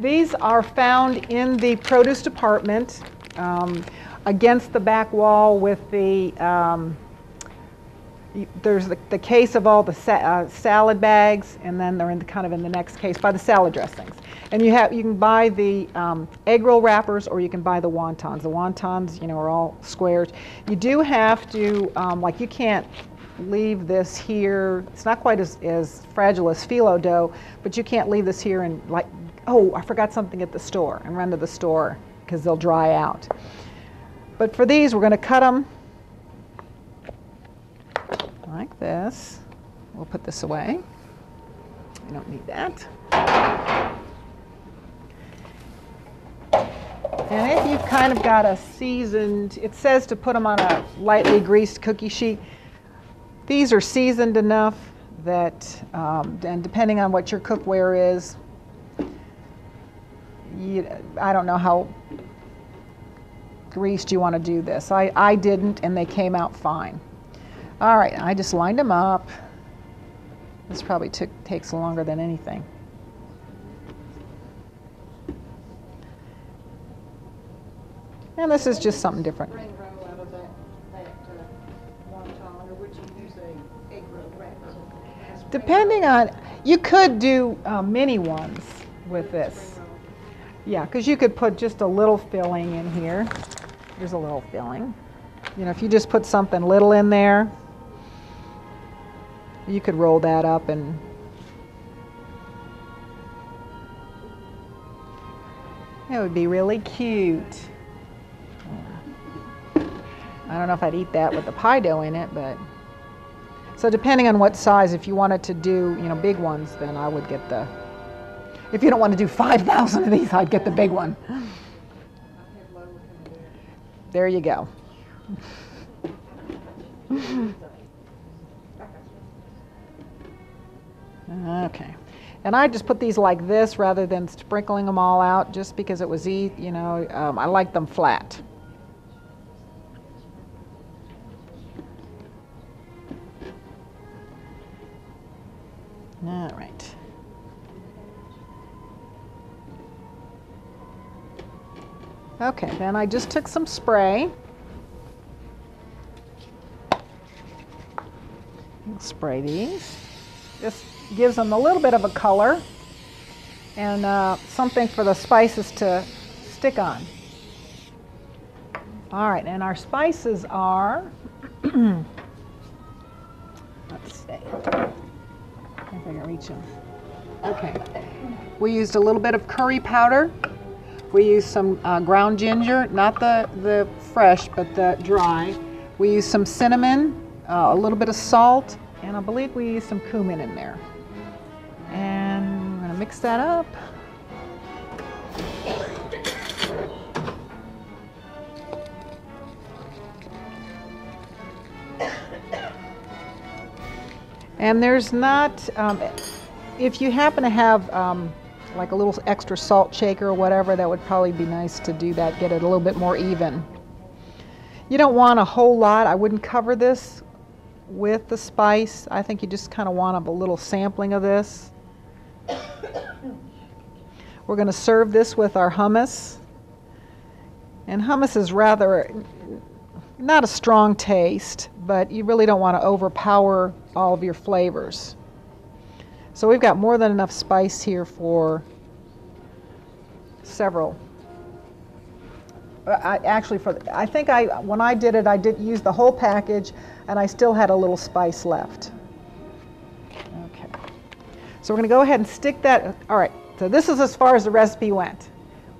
These are found in the produce department against the back wall with the, there's the case of all the salad bags, and then they're kind of in the next case by the salad dressings. And you can buy the egg roll wrappers, or you can buy the wontons. The wontons, are all squares. You do have to, like, you can't leave this here. It's not quite as fragile as phyllo dough, but you can't leave this here and, like, oh, I forgot something at the store, and run to the store because they'll dry out. But for these, we're going to cut them like this. We'll put this away. We don't need that. And if you've kind of got a seasoned, it says to put them on a lightly greased cookie sheet. These are seasoned enough that, and depending on what your cookware is, I don't know how greased you want to do this. I didn't, and they came out fine. All right, I just lined them up. This probably takes longer than anything. And this is just something different. Depending on, you could do mini ones with this. Yeah, because you could put just a little filling in here. Here's a little filling. If you just put something little in there, you could roll that up and it would be really cute. I don't know if I'd eat that with the pie dough in it, but so depending on what size, if you wanted to do, big ones, then I would get the, if you don't want to do 5,000 of these, I'd get the big one. There you go. Okay. And I just put these like this rather than sprinkling them all out, just because it was I like them flat. All right. Okay, then I just took some spray. Spray these. This gives them a little bit of a color and something for the spices to stick on. All right, and our spices are, let's see. If I can reach them. Okay. We used a little bit of curry powder. We used some ground ginger, not the fresh, but the dry. We used some cinnamon, a little bit of salt, and I believe we used some cumin in there. And I'm going to mix that up. And there's not, if you happen to have like a little extra salt shaker or whatever, that would probably be nice to do that, get it a little bit more even. You don't want a whole lot. I wouldn't cover this with the spice. I think you just kind of want a little sampling of this. We're going to serve this with our hummus. And hummus is rather, not a strong taste, but you really don't want to overpower all of your flavors. So we've got more than enough spice here for several. I think when I did it, I did use the whole package, and I still had a little spice left. Okay. So we're going to go ahead and stick that. All right. So this is as far as the recipe went.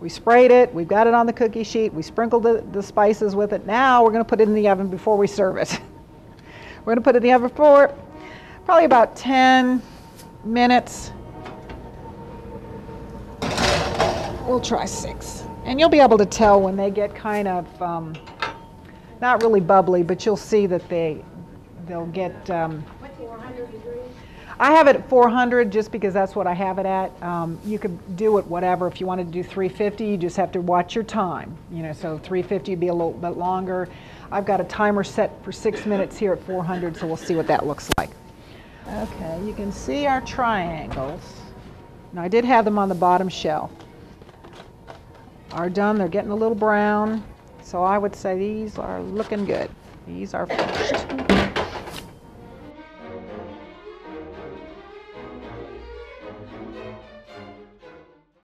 We sprayed it. We've got it on the cookie sheet. We sprinkled the spices with it. Now we're going to put it in the oven before we serve it. We're going to put it in the oven for probably about 10 minutes. We'll try 6. And you'll be able to tell when they get kind of, not really bubbly, but you'll see that they'll get... 400 degrees? I have it at 400 just because that's what I have it at. You could do it whatever. If you wanted to do 350, you just have to watch your time. So 350 would be a little bit longer. I've got a timer set for 6 minutes here at 400, so we'll see what that looks like. Okay, you can see our triangles. Now I did have them on the bottom shelf. are done. They're getting a little brown. So I would say these are looking good. These are finished.